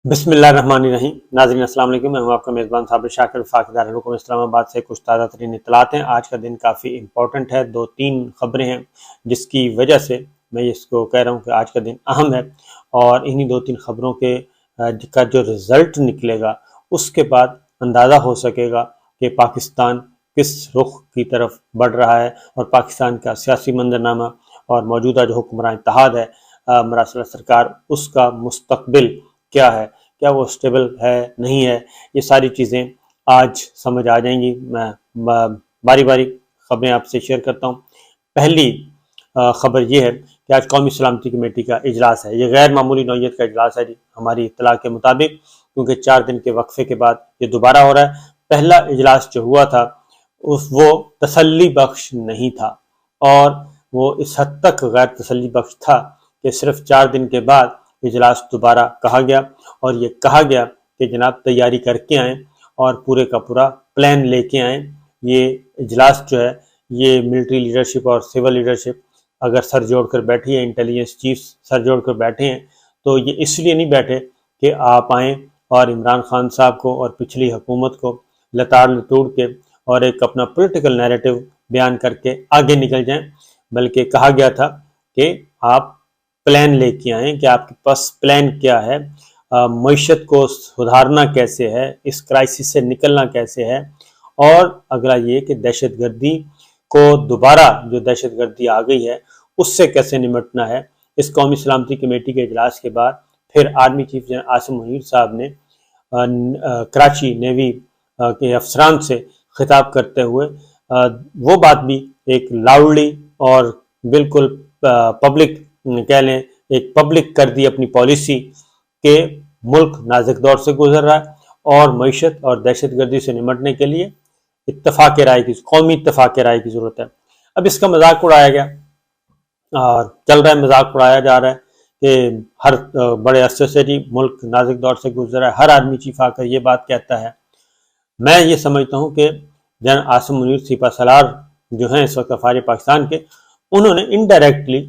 بسم اللہ الرحمن الرحیم۔ ناظرین السلام علیکم، میں ہوں آپ کا میزبان صابر شاکر، وفاقی دارالحکومت اسلام آباد سے کچھ تازہ ترین اطلاعات ہیں۔ آج کا دن کافی امپورٹنٹ ہے، 2-3 خبریں ہیں جس کی وجہ سے میں اس کو کہہ رہا ہوں کہ آج کا دن اہم ہے، اور انہی 2-3 خبروں کا جو رزلٹ نکلے گا اس کے بعد اندازہ ہو سکے گا کہ پاکستان کس رخ کی طرف بڑھ رہا ہے، اور پاکستان کا سیاسی منظرنامہ اور موجودہ جو حکمران اتحاد ہے مراسلہ سرکار، اس کا مستقبل کیا ہے، کیا وہ اسٹیبل ہے نہیں ہے، یہ ساری چیزیں آج سمجھ آ جائیں گی۔ میں باری باری خبریں آپ سے شیئر کرتا ہوں۔ پہلی خبر یہ ہے کہ آج قومی سلامتی کمیٹی کا اجلاس ہے۔ یہ غیر معمولی نوعیت کا اجلاس ہے جی، ہماری اطلاع کے مطابق، کیونکہ 4 دن کے وقفے کے بعد یہ دوبارہ ہو رہا ہے۔ پہلا اجلاس جو ہوا تھا وہ تسلی بخش نہیں تھا، اور وہ اس حد تک غیر تسلی بخش تھا کہ صرف 4 دن کے بعد اجلاس دوبارہ کہا گیا، اور یہ کہا گیا کہ جناب تیاری کر کے آئیں اور پورے کا پورا پلان لے کے آئیں۔ یہ اجلاس جو ہے، یہ ملٹری لیڈرشپ اور سول لیڈرشپ اگر سر جوڑ کر بیٹھی ہے، انٹیلیجنس چیف سر جوڑ کر بیٹھے ہیں، تو یہ اس لیے نہیں بیٹھے کہ آپ آئیں اور عمران خان صاحب کو اور پچھلی حکومت کو لتاڑ لتوڑ کے اور ایک اپنا پولیٹیکل نیریٹو بیان کر کے آگے نکل جائیں، بلکہ کہا گیا تھا کہ آپ پلان لے کے آئیں کہ آپ کے پاس پلان کیا ہے، معیشت کو سدھارنا کیسے ہے، اس کرائسس سے نکلنا کیسے ہے، اور اگلا یہ کہ دہشت گردی کو دوبارہ جو دہشت گردی آ گئی ہے اس سے کیسے نمٹنا ہے۔ اس قومی سلامتی کمیٹی کے اجلاس کے بعد پھر army chief general Asim Munir صاحب نے کراچی نیوی کے افسران سے خطاب کرتے ہوئے وہ بات بھی ایک لاؤڈلی اور بالکل پبلک کہہ لیں، ایک پبلک کر دی اپنی پالیسی کہ ملک نازک دور سے گزر رہا ہے، اور معیشت اور دہشت گردی سے نمٹنے کے لیے قومی اتفاق رائے کی ضرورت ہے۔ اب اس کا مذاق اڑایا گیا، اور چل رہا ہے، مذاق اڑایا جا رہا ہے کہ ہر بڑے عرصے سے جی ملک نازک دور سے گزر رہا ہے، ہر آرمی چیف آ کر یہ بات کہتا ہے۔ میں یہ سمجھتا ہوں کہ جنرل عاصم منیر سپہ سالار جو ہیں اس وقت افواج پاکستان کے، انہوں نے انڈائریکٹلی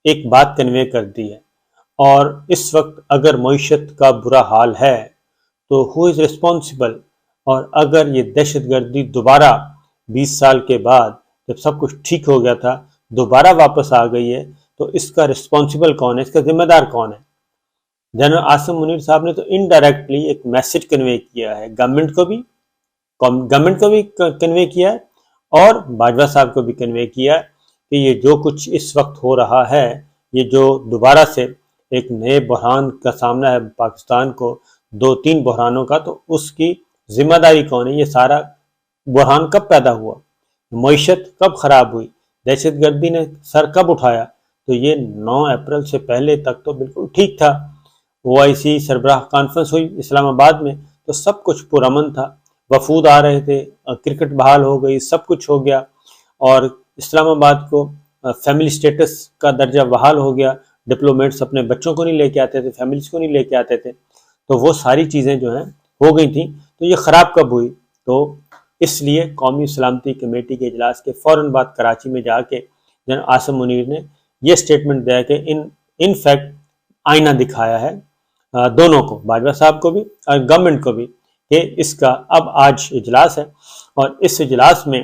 ایک بات کنوے کر دی ہے، اور اس وقت اگر معیشت کا برا حال ہے تو ہو از ریسپانسبل، اور اگر یہ دہشت گردی دوبارہ 20 سال کے بعد جب سب کچھ ٹھیک ہو گیا تھا دوبارہ واپس آ گئی ہے، تو اس کا ریسپانسبل کون ہے، اس کا ذمہ دار کون ہے؟ جنرل عاصم منیر صاحب نے تو انڈائریکٹلی ایک میسج کنوے کیا ہے، گورنمنٹ کو بھی کنوے کیا ہے، اور باجوہ صاحب کو بھی کنوے کیا ہے کہ یہ جو کچھ اس وقت ہو رہا ہے، یہ جو دوبارہ سے ایک نئے بحران کا سامنا ہے پاکستان کو، 2-3 بحرانوں کا، تو اس کی ذمہ داری کون ہے؟ یہ سارا بحران کب پیدا ہوا، معیشت کب خراب ہوئی، دہشت گردی نے سر کب اٹھایا؟ تو یہ 9 اپریل سے پہلے تک تو بالکل ٹھیک تھا۔ OIC سربراہ کانفرنس ہوئی اسلام آباد میں تو سب کچھ پرامن تھا، وفود آ رہے تھے، کرکٹ بحال ہو گئی، سب کچھ ہو گیا، اور اسلام آباد کو فیملی سٹیٹس کا درجہ بحال ہو گیا، ڈپلومیٹس اپنے بچوں کو نہیں لے کے آتے تھے، فیملیز کو نہیں لے کے آتے تھے، تو وہ ساری چیزیں جو ہیں ہو گئی تھیں۔ تو یہ خراب کب ہوئی؟ تو اس لیے قومی سلامتی کمیٹی کے اجلاس کے فوراً بعد کراچی میں جا کے جنرل عاصم منیر نے یہ سٹیٹمنٹ دیا کہ ان فیکٹ آئینہ دکھایا ہے دونوں کو، باجوہ صاحب کو بھی اور گورنمنٹ کو بھی، کہ اس کا اب آج اجلاس ہے، اور اس اجلاس میں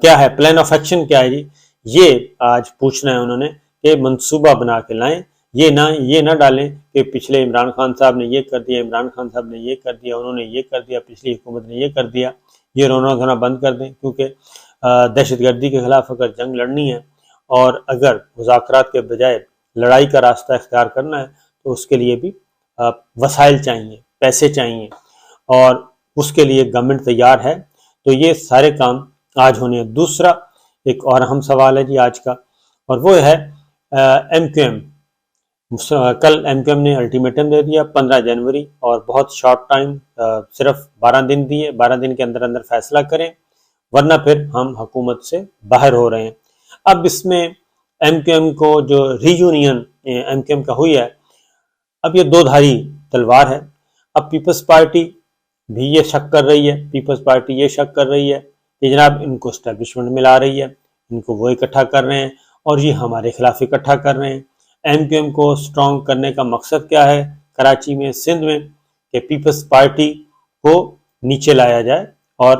کیا ہے پلان آف ایکشن کیا ہے جی، یہ آج پوچھنا ہے انہوں نے کہ منصوبہ بنا کے لائیں، یہ نہ ڈالیں کہ پچھلے عمران خان صاحب نے یہ کر دیا، عمران خان صاحب نے یہ کر دیا، انہوں نے یہ کر دیا، پچھلی حکومت نے یہ کر دیا، یہ رونا دھونا بند کر دیں، کیونکہ دہشت گردی کے خلاف اگر جنگ لڑنی ہے اور اگر مذاکرات کے بجائے لڑائی کا راستہ اختیار کرنا ہے تو اس کے لیے بھی وسائل چاہیے، پیسے چاہیے، اور اس کے لیے گورنمنٹ تیار ہے۔ تو یہ سارے کام آج ہونے ہیں۔ دوسرا ایک اور اہم سوال ہے جی آج کا، اور وہ ہے MQM۔ کل MQM نے الٹیمیٹم دے دیا 15 جنوری، اور بہت شارٹ ٹائم، صرف 12 دن دیے، 12 دن کے اندر اندر فیصلہ کریں ورنہ پھر ہم حکومت سے باہر ہو رہے ہیں۔ اب اس میں MQM کو جو ری یونین MQM کا ہوئی ہے، اب یہ 2 دھاری تلوار ہے۔ اب پیپلز پارٹی بھی یہ شک کر رہی ہے، پیپلز پارٹی یہ شک کر رہی ہے کہ جناب ان کو اسٹیبلشمنٹ ملا رہی ہے، ان کو وہ اکٹھا کر رہے ہیں، اور یہ ہمارے خلاف اکٹھا کر رہے ہیں۔ MQM کو سٹرونگ کرنے کا مقصد کیا ہے؟ کراچی میں، سندھ میں، کہ پیپلز پارٹی کو نیچے لایا جائے اور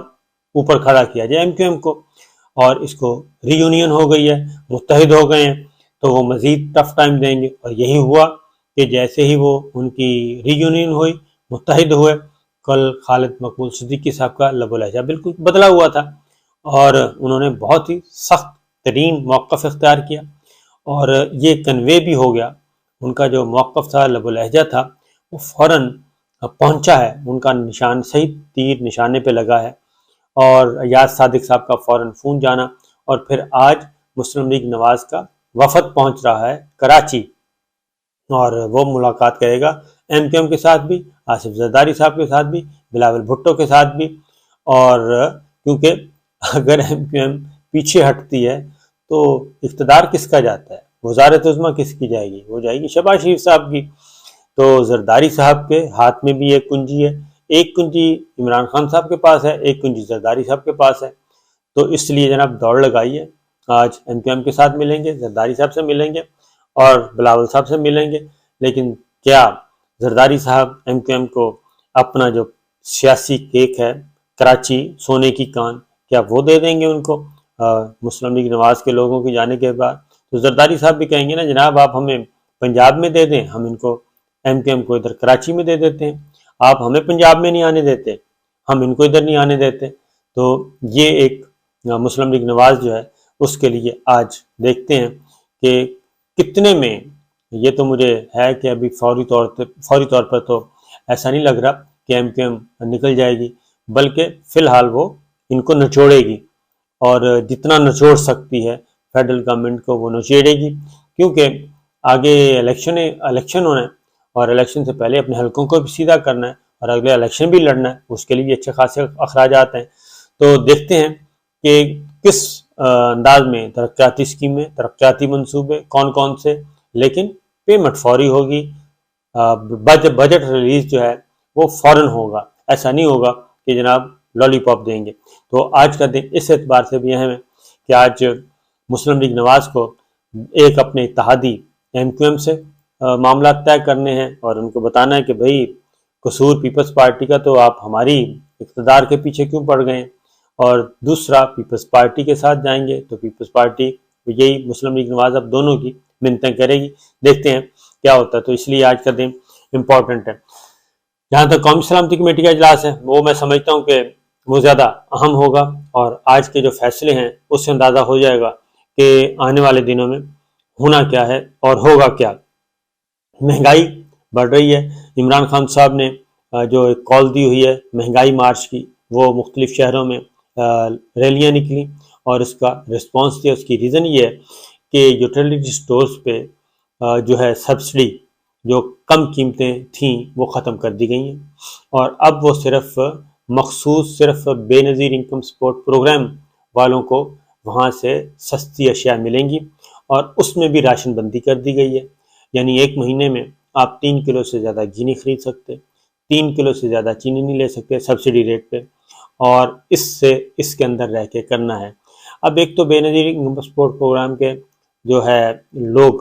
اوپر کھڑا کیا جائے MQM کو، اور اس کو ری یونین ہو گئی ہے، متحد ہو گئے ہیں، تو وہ مزید ٹف ٹائم دیں گے، اور یہی ہوا کہ جیسے ہی وہ ان کی ری یونین ہوئی، متحد ہوئے، کل خالد مقبول صدیقی صاحب کا لب و لہجہ بالکل بدلا ہوا تھا، اور انہوں نے بہت ہی سخت ترین موقف اختیار کیا، اور یہ کنوے بھی ہو گیا، ان کا جو موقف تھا، لب و لہجہ تھا، وہ فوراً پہنچا ہے، ان کا نشان صحیح تیر نشانے پہ لگا ہے، اور ایاز صادق صاحب کا فوراً فون جانا، اور پھر آج مسلم لیگ نواز کا وفد پہنچ رہا ہے کراچی، اور وہ ملاقات کرے گا MQM کے ساتھ بھی، آصف زرداری صاحب کے ساتھ بھی، بلاول بھٹو کے ساتھ بھی، اور کیونکہ اگر MQM پیچھے ہٹتی ہے تو اقتدار کس کا جاتا ہے، وزارت عظمیٰ کس کی جائے گی؟ وہ جائے گی شہباز شریف صاحب کی۔ تو زرداری صاحب کے ہاتھ میں بھی ایک کنجی ہے، ایک کنجی عمران خان صاحب کے پاس ہے، ایک کنجی زرداری صاحب کے پاس ہے، تو اس لیے جناب دوڑ لگائیے، آج MQM کے ساتھ ملیں گے، زرداری صاحب سے ملیں گے، اور بلاول صاحب سے ملیں گے، لیکن کیا زرداری صاحب MQM کو اپنا جو سیاسی کیک ہے، کراچی سونے کی کان، کیا وہ دے دیں گے ان کو مسلم لیگ نواز کے لوگوں کے جانے کے بعد؟ تو زرداری صاحب بھی کہیں گے نا، جناب آپ ہمیں پنجاب میں دے دیں، ہم ان کو MQM کو ادھر کراچی میں دے دیتے ہیں، آپ ہمیں پنجاب میں نہیں آنے دیتے، ہم ان کو ادھر نہیں آنے دیتے۔ تو یہ ایک مسلم لیگ نواز جو ہے اس کے لیے آج دیکھتے ہیں کہ کتنے میں، یہ تو مجھے ہے کہ ابھی فوری طور پر تو ایسا نہیں لگ رہا کہ MQM نکل جائے گی، بلکہ فی الحال وہ ان کو نچوڑے گی، اور جتنا نچوڑ سکتی ہے فیڈرل گورنمنٹ کو وہ نچوڑے گی، کیونکہ آگے الیکشن ہونا ہے، اور الیکشن سے پہلے اپنے حلقوں کو بھی سیدھا کرنا ہے، اور اگلے الیکشن بھی لڑنا ہے، اس کے لیے بھی اچھے خاصے اخراجات ہیں۔ تو دیکھتے ہیں کہ کس انداز میں ترقیاتی اسکیمیں، ترقیاتی منصوبے کون کون سے، لیکن پیمنٹ فوری ہوگی، بجٹ ریلیز جو ہے وہ فوراً ہوگا، ایسا نہیں ہوگا کہ جناب لالی پاپ دیں گے۔ تو آج کا دن اس اعتبار سے بھی اہم ہے کہ آج مسلم لیگ نواز کو ایک اپنے اتحادی MQM سے معاملات طے کرنے ہیں، اور ان کو بتانا ہے کہ بھئی قصور پیپلز پارٹی کا تو آپ ہماری اقتدار کے پیچھے کیوں پڑ گئے ہیں، اور دوسرا پیپلز پارٹی کے ساتھ جائیں گے تو پیپلز پارٹی یہی مسلم لیگ نواز اب دونوں کی منتیں کرے گی، دیکھتے ہیں کیا ہوتا ہے۔ تو اس لیے آج کا دن امپورٹنٹ ہے۔ جہاں تک قومی سلامتی کمیٹی کا اجلاس ہے، وہ میں سمجھتا ہوں کہ وہ زیادہ اہم ہوگا، اور آج کے جو فیصلے ہیں اس سے اندازہ ہو جائے گا کہ آنے والے دنوں میں ہونا کیا ہے اور ہوگا کیا۔ مہنگائی بڑھ رہی ہے، عمران خان صاحب نے جو ایک کال دی ہوئی ہے مہنگائی مارچ کی، وہ مختلف شہروں میں ریلیاں نکلی اور اس کا رسپانس دیا۔ اس کی ریزن یہ ہے کہ یوٹیلیٹی سٹورز پہ جو ہے سبسڈی، جو کم قیمتیں تھیں وہ ختم کر دی گئی ہیں، اور اب وہ صرف بے نظیر انکم سپورٹ پروگرام والوں کو وہاں سے سستی اشیاء ملیں گی، اور اس میں بھی راشن بندی کر دی گئی ہے، یعنی ایک مہینے میں آپ 3 کلو سے زیادہ گھی نہیں خرید سکتے، 3 کلو سے زیادہ چینی نہیں لے سکتے سبسڈی ریٹ پہ، اور اس کے اندر رہ کے کرنا ہے۔ اب ایک تو بے نظیر انکم سپورٹ پروگرام کے جو ہے لوگ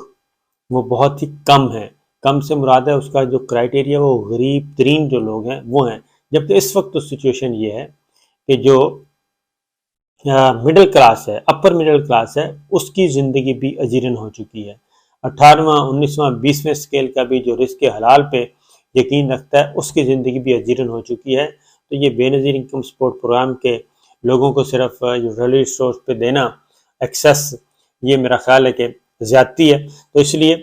وہ بہت ہی کم ہیں، کم سے مراد ہے اس کا جو کرائٹیریا وہ غریب ترین جو لوگ ہیں وہ ہیں، جبکہ اس وقت تو سچویشن یہ ہے کہ جو مڈل کلاس ہے، اپر مڈل کلاس ہے، اس کی زندگی بھی اجیرن ہو چکی ہے۔ 18واں 19واں 20ویں اسکیل کا بھی جو رزق حلال پہ یقین رکھتا ہے اس کی زندگی بھی اجیرن ہو چکی ہے۔ تو یہ بے نظیر انکم سپورٹ پروگرام کے لوگوں کو صرف یوٹیلیٹی سٹورز پہ دینا ایکسیس، یہ میرا خیال ہے کہ زیادتی ہے۔ تو اس لیے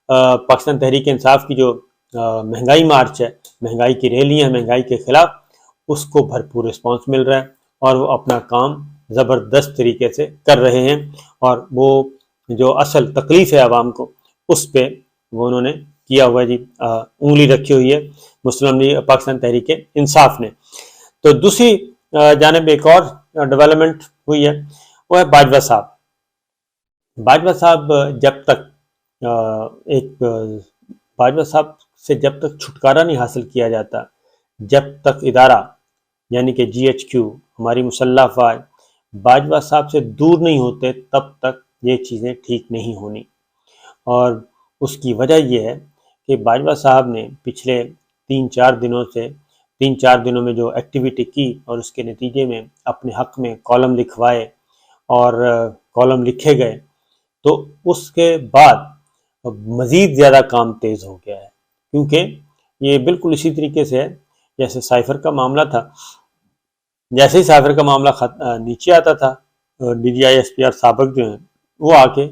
پاکستان تحریک انصاف کی جو مہنگائی مارچ ہے، مہنگائی کی ریلیاں مہنگائی کے خلاف، اس کو بھرپور رسپانس مل رہا ہے، اور وہ اپنا کام زبردست طریقے سے کر رہے ہیں، اور وہ جو اصل تکلیف ہے عوام کو اس پہ وہ انہوں نے کیا ہوا جی انگلی رکھی ہوئی ہے مسلم لیگ پاکستان تحریک انصاف نے۔ تو دوسری جانب ایک اور ڈیولپمنٹ ہوئی ہے، وہ ہے باجوہ صاحب۔ باجوہ صاحب باجوہ صاحب سے جب تک چھٹکارا نہیں حاصل کیا جاتا، جب تک ادارہ یعنی کہ GHQ ہماری مسلح افواج باجوہ صاحب سے دور نہیں ہوتے، تب تک یہ چیزیں ٹھیک نہیں ہونی، اور اس کی وجہ یہ ہے کہ باجوہ صاحب نے پچھلے 3-4 دنوں میں جو ایکٹیویٹی کی اور اس کے نتیجے میں اپنے حق میں کالم لکھوائے اور کالم لکھے گئے، تو اس کے بعد مزید زیادہ کام تیز ہو گیا ہے، کیونکہ یہ بالکل اسی طریقے سے ہے جیسے سائفر کا معاملہ تھا۔ جیسے ہی سائفر کا معاملہ نیچے آتا تھا، D G I S P R سابق جو ہیں وہ آ کے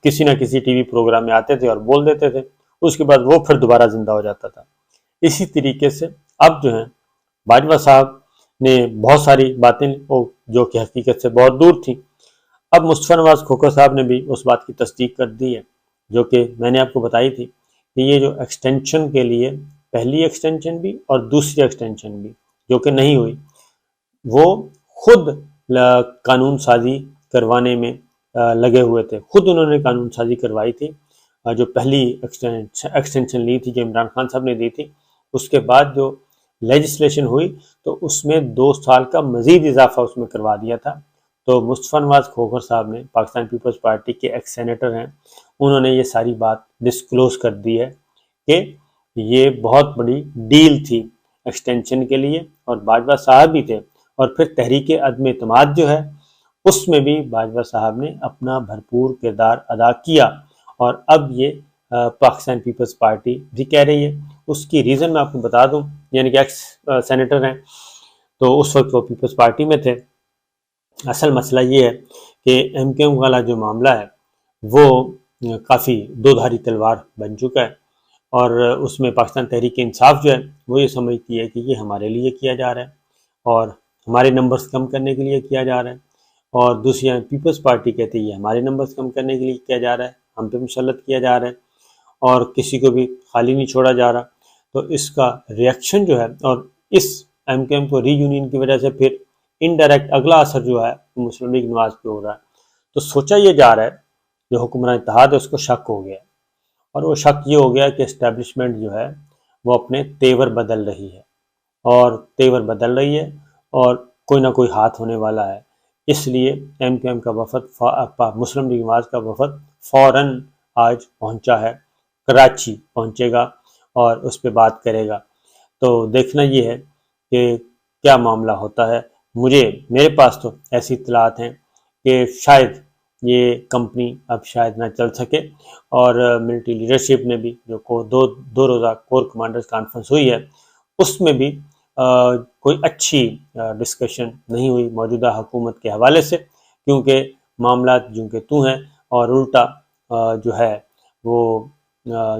کسی نہ کسی ٹی وی پروگرام میں آتے تھے اور بول دیتے تھے، اس کے بعد وہ پھر دوبارہ زندہ ہو جاتا تھا۔ اسی طریقے سے اب جو ہیں باجوہ صاحب نے بہت ساری باتیں جو کہ حقیقت سے بہت دور تھیں، اب مصطفیٰ نواز کھوکھر صاحب نے بھی اس بات کی تصدیق کر دی ہے، جو کہ میں نے آپ کو بتائی تھی کہ یہ جو ایکسٹینشن کے لیے پہلی ایکسٹینشن بھی اور دوسری ایکسٹینشن بھی جو کہ نہیں ہوئی، وہ خود قانون سازی کروانے میں لگے ہوئے تھے، خود انہوں نے قانون سازی کروائی تھی۔ جو پہلی ایکسٹینشن لی تھی جو عمران خان صاحب نے دی تھی، اس کے بعد جو لیجسلیشن ہوئی تو اس میں 2 سال کا مزید اضافہ اس میں کروا دیا تھا۔ تو مصطفیٰ نواز کھوکھر صاحب نے، پاکستان پیپلز پارٹی کے ایکس سینیٹر ہیں، انہوں نے یہ ساری بات ڈسکلوز کر دی ہے کہ یہ بہت بڑی ڈیل تھی ایکسٹینشن کے لیے، اور باجوہ صاحب بھی تھے، اور پھر تحریک عدم اعتماد جو ہے اس میں بھی باجوہ صاحب نے اپنا بھرپور کردار ادا کیا، اور اب یہ پاکستان پیپلز پارٹی بھی کہہ رہی ہے۔ اس کی ریزن میں آپ کو بتا دوں، یعنی کہ ایکس سینیٹر ہیں تو اس وقت وہ پیپلز پارٹی میں تھے۔ اصل مسئلہ یہ ہے کہ ایم کیو ایم والا جو معاملہ ہے وہ کافی دو دھاری تلوار بن چکا ہے، اور اس میں پاکستان تحریک انصاف جو ہے وہ یہ سمجھتی ہے کہ یہ ہمارے لیے کیا جا رہا ہے اور ہمارے نمبرز کم کرنے کے لیے کیا جا رہا ہے، اور دوسری پیپلز پارٹی کہتی ہے یہ ہمارے نمبرز کم کرنے کے لیے کیا جا رہا ہے، ہم پہ مسلط کیا جا رہا ہے اور کسی کو بھی خالی نہیں چھوڑا جا رہا۔ تو اس کا ریئیکشن جو ہے، اور اس ایم کیو ایم کو ری یونین کی وجہ سے پھر انڈائریکٹ اگلا اثر جو ہے مسلم لیگ نواز پہ ہو رہا ہے، تو سوچا یہ جا رہا ہے جو حکمران اتحاد ہے اس کو شک ہو گیا ہے، اور وہ شک یہ ہو گیا کہ اسٹیبلشمنٹ جو ہے وہ اپنے تیور بدل رہی ہے، اور کوئی نہ کوئی ہاتھ ہونے والا ہے۔ اس لیے ایم کیو ایم کا وفد، مسلم لیگ نواز کا وفد فوراً آج پہنچا ہے، کراچی پہنچے گا اور اس پہ بات کرے گا۔ تو دیکھنا یہ ہے کہ کیا معاملہ ہوتا ہے۔ میرے پاس تو ایسی اطلاعات ہیں کہ شاید یہ کمپنی اب شاید نہ چل سکے، اور ملٹری لیڈرشپ نے بھی جو دو روزہ کور کمانڈرز کانفرنس ہوئی ہے اس میں بھی کوئی اچھی ڈسکشن نہیں ہوئی موجودہ حکومت کے حوالے سے، کیونکہ معاملات جو کہ ہیں، اور الٹا جو ہے وہ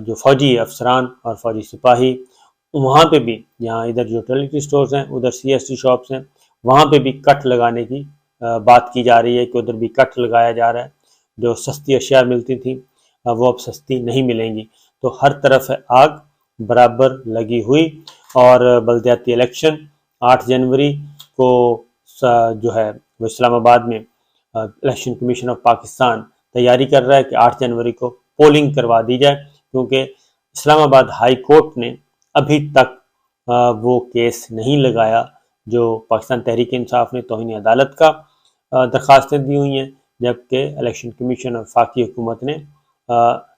جو فوجی افسران اور فوجی سپاہی وہاں پہ بھی، یہاں ادھر جو یوٹیلیٹی سٹورز ہیں، ادھر سی ایس ٹی شاپس ہیں، وہاں پہ بھی کٹ لگانے کی بات کی جا رہی ہے کہ ادھر بھی کٹ لگایا جا رہا ہے۔ جو سستی اشیاء ملتی تھیں وہ اب سستی نہیں ملیں گی۔ تو ہر طرف ہے آگ برابر لگی ہوئی، اور بلدیاتی الیکشن 8 جنوری کو جو ہے وہ اسلام آباد میں الیکشن کمیشن آف پاکستان تیاری کر رہا ہے کہ 8 جنوری کو پولنگ کروا دی جائے، کیونکہ اسلام آباد ہائی کورٹ نے ابھی تک وہ کیس نہیں لگایا جو پاکستان تحریک انصاف نے توہین عدالت کا درخواستیں دی ہوئی ہیں، جبکہ الیکشن کمیشن اور وفاقی حکومت نے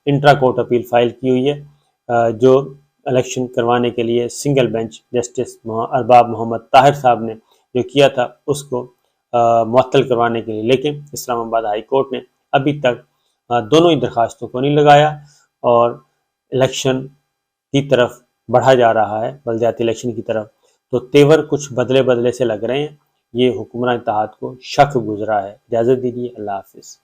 انٹرا کورٹ اپیل فائل کی ہوئی ہے، جو الیکشن کروانے کے لیے سنگل بینچ جسٹس ارباب محمد طاہر صاحب نے جو کیا تھا اس کو معطل کروانے کے لیے، لیکن اسلام آباد ہائی کورٹ نے ابھی تک دونوں ہی درخواستوں کو نہیں لگایا، اور الیکشن کی طرف بڑھا جا رہا ہے، بلدیاتی الیکشن کی طرف۔ تو تیور کچھ بدلے سے لگ رہے ہیں، یہ حکمران اتحاد کو شک گزرا ہے۔ اجازت دیجیے، اللہ حافظ۔